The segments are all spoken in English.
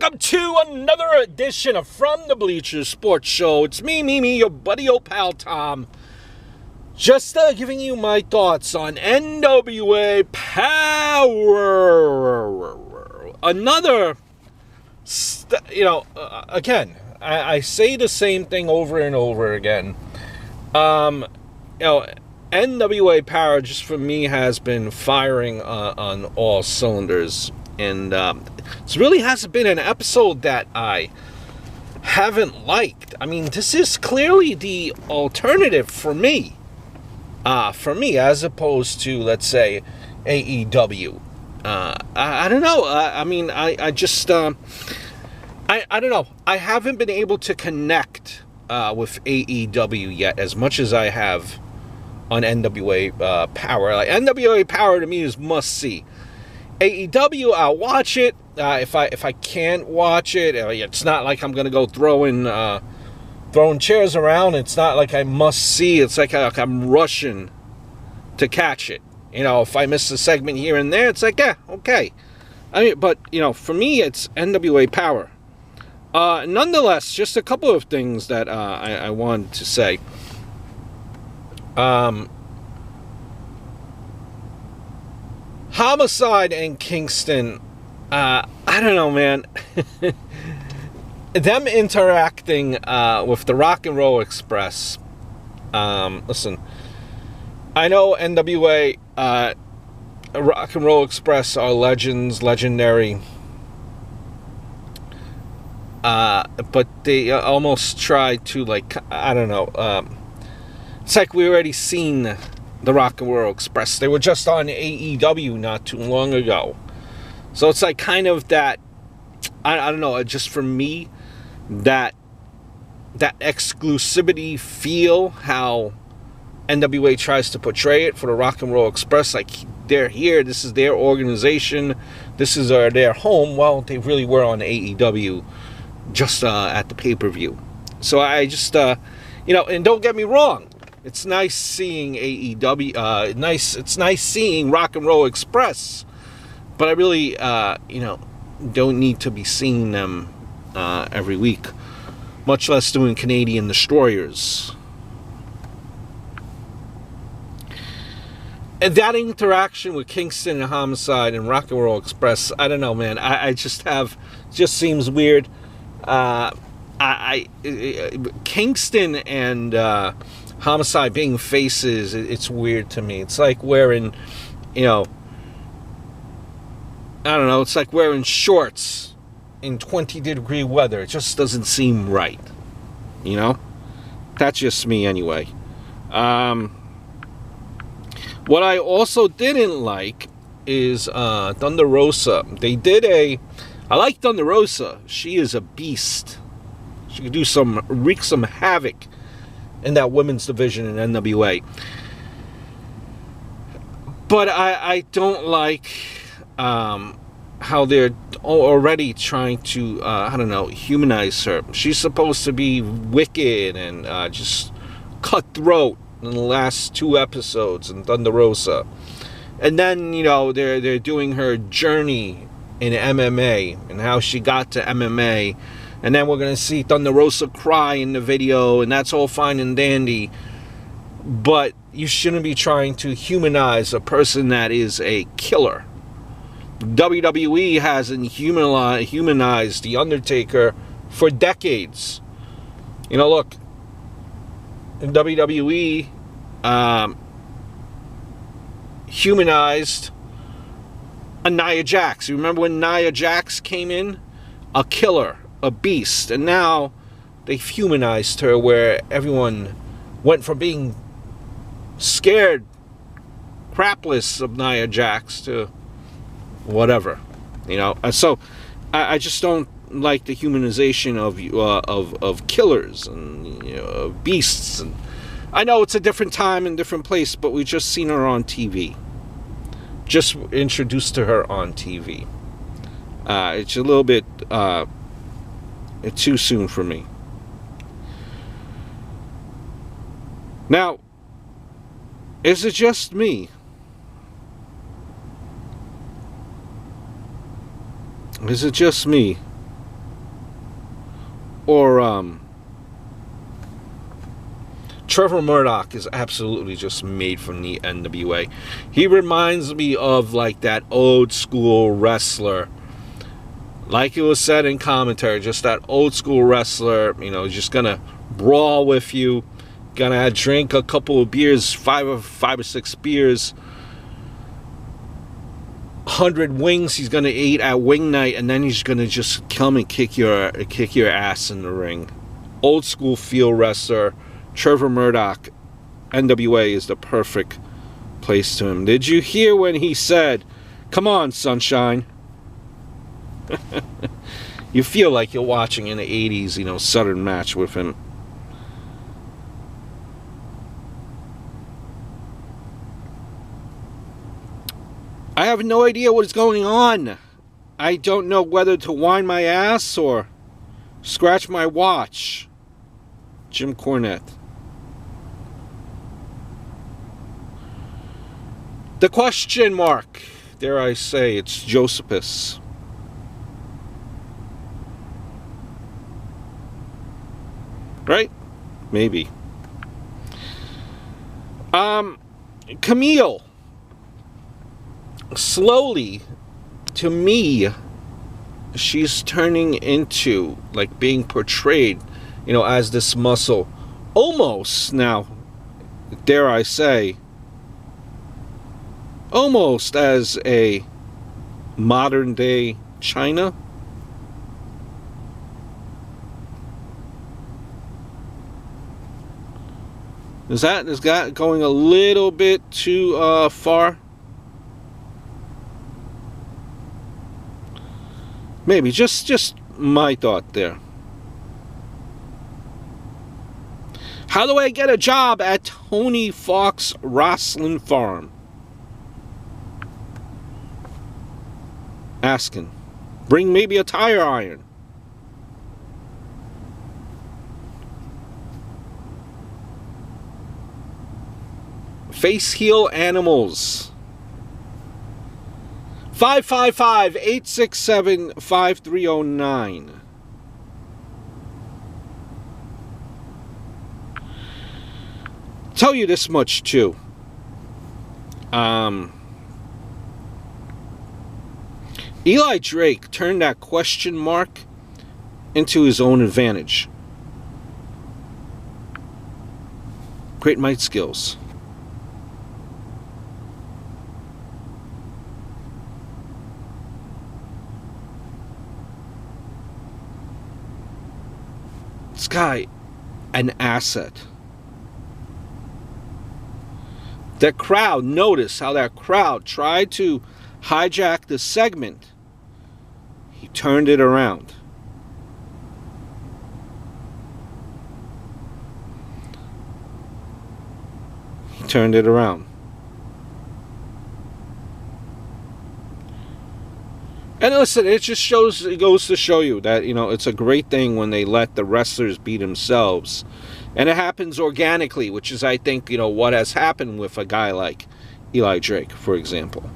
welcome to another edition of From the Bleachers Sports Show. It's me, your buddy old pal Tom. Just giving you my thoughts on NWA Power. Another, again, I say the same thing over and over again. NWA Power just for me has been firing on all cylinders. And this really hasn't been an episode that I haven't liked. I mean, this is clearly the alternative for me. As opposed to, let's say, AEW. I don't know. I don't know. I haven't been able to connect with AEW yet as much as I have on NWA Power. Like, NWA Power to me is must-see. AEW, I'll watch it. If I can't watch it, it's not like I'm gonna go throwing chairs around. It's not like I must see. It's like I'm rushing to catch it. If I miss a segment here and there, it's like, yeah, okay. I mean, but for me, it's NWA Power. Nonetheless, just a couple of things that I wanted to say. Homicide and Kingston, I don't know, man. Them interacting with the Rock and Roll Express. Listen, I know NWA, Rock and Roll Express are legendary. But they almost tried to, I don't know. It's like we already seen the Rock and Roll Express. They were just on AEW not too long ago. So it's like kind of that, I don't know, just for me, that exclusivity feel, how NWA tries to portray it for the Rock and Roll Express. Like, they're here, this is their organization, this is their home. Well, they really were on AEW just at the pay-per-view. So I just, and don't get me wrong, it's nice seeing AEW. It's nice seeing Rock and Roll Express, but I really, don't need to be seeing them every week, much less doing Canadian Destroyers. And that interaction with Kingston and Homicide and Rock and Roll Express, I don't know, man. I just seems weird. Kingston and Homicide being faces, it's weird to me. It's like wearing, I don't know, it's like wearing shorts in 20-degree weather. It just doesn't seem right. That's just me anyway. What I also didn't like is Thunder Rosa. I like Thunder Rosa. She is a beast. She could wreak some havoc in that women's division in NWA. But I don't like how they're already trying to, humanize her. She's supposed to be wicked and just cutthroat in the last 2 episodes in Thunder Rosa. And then, they're doing her journey in MMA and how she got to MMA. And then we're going to see Thunder Rosa cry in the video, and that's all fine and dandy. But you shouldn't be trying to humanize a person that is a killer. WWE hasn't humanized The Undertaker for decades. Look, in WWE, humanized a Nia Jax. You remember when Nia Jax came in? A killer. A beast. And now they've humanized her, where everyone went from being scared crapless of Nia Jax to whatever, and so I just don't like the humanization of killers and beasts. And I know it's a different time and different place, but we just seen her on TV, just introduced to her on TV. It's a little bit it's too soon for me. Now, is it just me? Is it just me? or Trevor Murdoch is absolutely just made from the NWA. He reminds me of like that old school wrestler. Like it was said in commentary, just that old school wrestler, you know, just gonna brawl with you, gonna drink a couple of beers, five or six beers, 100 wings he's gonna eat at wing night, and then he's gonna just come and kick your ass in the ring. Old school feel wrestler. Trevor Murdoch, NWA is the perfect place to him. Did you hear when he said, "Come on, sunshine"? You feel like you're watching in the 80s, you know, Southern match with him. I have no idea what is going on. I don't know whether to wind my ass or scratch my watch. Jim Cornette. The question mark. Dare I say, it's Josephus. Right? Maybe. Camille. Slowly, to me, she's turning into, like, being portrayed, you know, as this muscle. Almost, now, dare I say, almost as a modern day China. Is that going a little bit too far? Maybe just my thought there. How do I get a job at Tony Fox Wrestling Farm? Asking. Bring maybe a tire iron. Face heel animals. 555-867-5309. Tell you this much too. Eli Drake turned that question mark into his own advantage. Great mic skills. This guy, an asset. That crowd, notice how that crowd tried to hijack the segment. He turned it around. He turned it around. And listen, it just shows, it goes to show you that, you know, it's a great thing when they let the wrestlers be themselves. And it happens organically, which is, I think, you know, what has happened with a guy like Eli Drake, for example.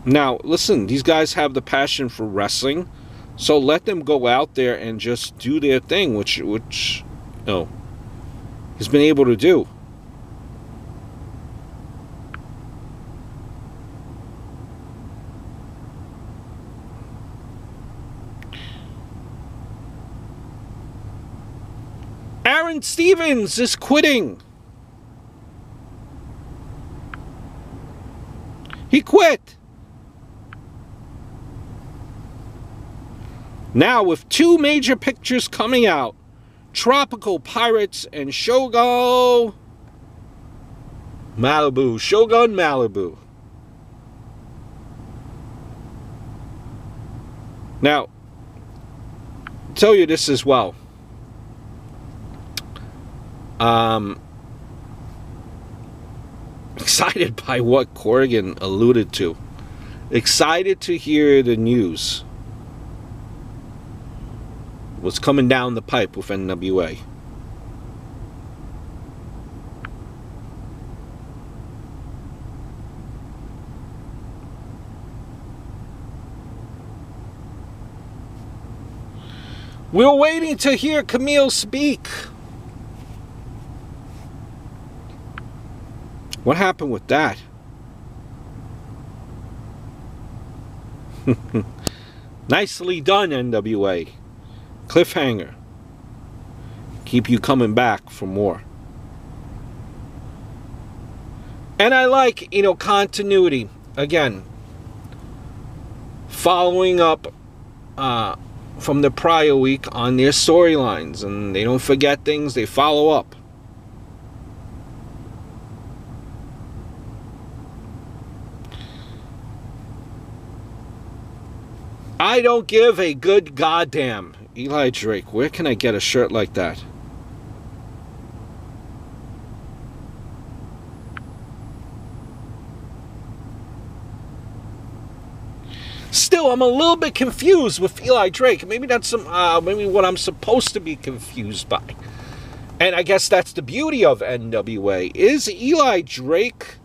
Now, listen, these guys have the passion for wrestling, so let them go out there and just do their thing, which you know, he's been able to do. Aaron Stevens is quitting. He quit. Now with two major pictures coming out, Tropical Pirates and Shogun Malibu. Shogun Malibu. Now, I'll tell you this as well. Excited by what Corrigan alluded to. Excited to hear the news. What's coming down the pipe with NWA. We're waiting to hear Camille speak. What happened with that? Nicely done, NWA. Cliffhanger. Keep you coming back for more. And I like, you know, continuity. Again, following up from the prior week on their storylines. And they don't forget things, they follow up. I don't give a good goddamn. Eli Drake, where can I get a shirt like that? Still, I'm a little bit confused with Eli Drake. Maybe that's some, maybe what I'm supposed to be confused by. And I guess that's the beauty of NWA. Is Eli Drake,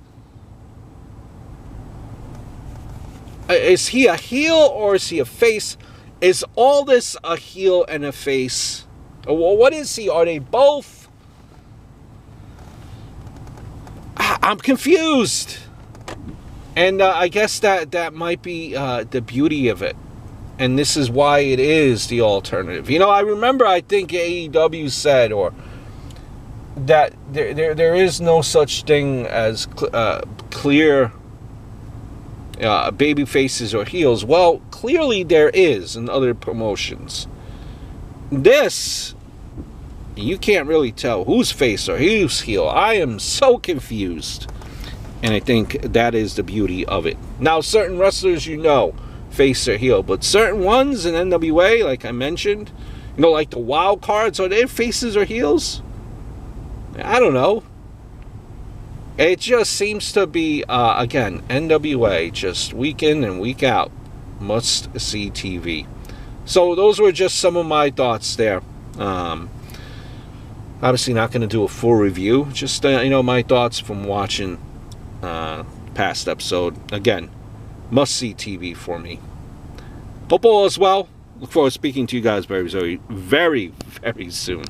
is he a heel or is he a face? Is all this a heel and a face? Or what is he? Are they both? I'm confused. And I guess that might be the beauty of it. And this is why it is the alternative. You know, I remember, I think AEW said, or that there is no such thing as clear baby faces or heels. Well, clearly there is in other promotions. This, you can't really tell who's face or who's heel. I am so confused. And I think that is the beauty of it. Now, certain wrestlers, you know, face or heel. But certain ones in NWA, like I mentioned, you know, like the wild cards, are they faces or heels? I don't know. It just seems to be, again, NWA, just week in and week out. Must see TV. So those were just some of my thoughts there. Obviously not going to do a full review. Just, you know, my thoughts from watching past episode. Again, must see TV for me. Hope all is well. Look forward to speaking to you guys very, very, very soon.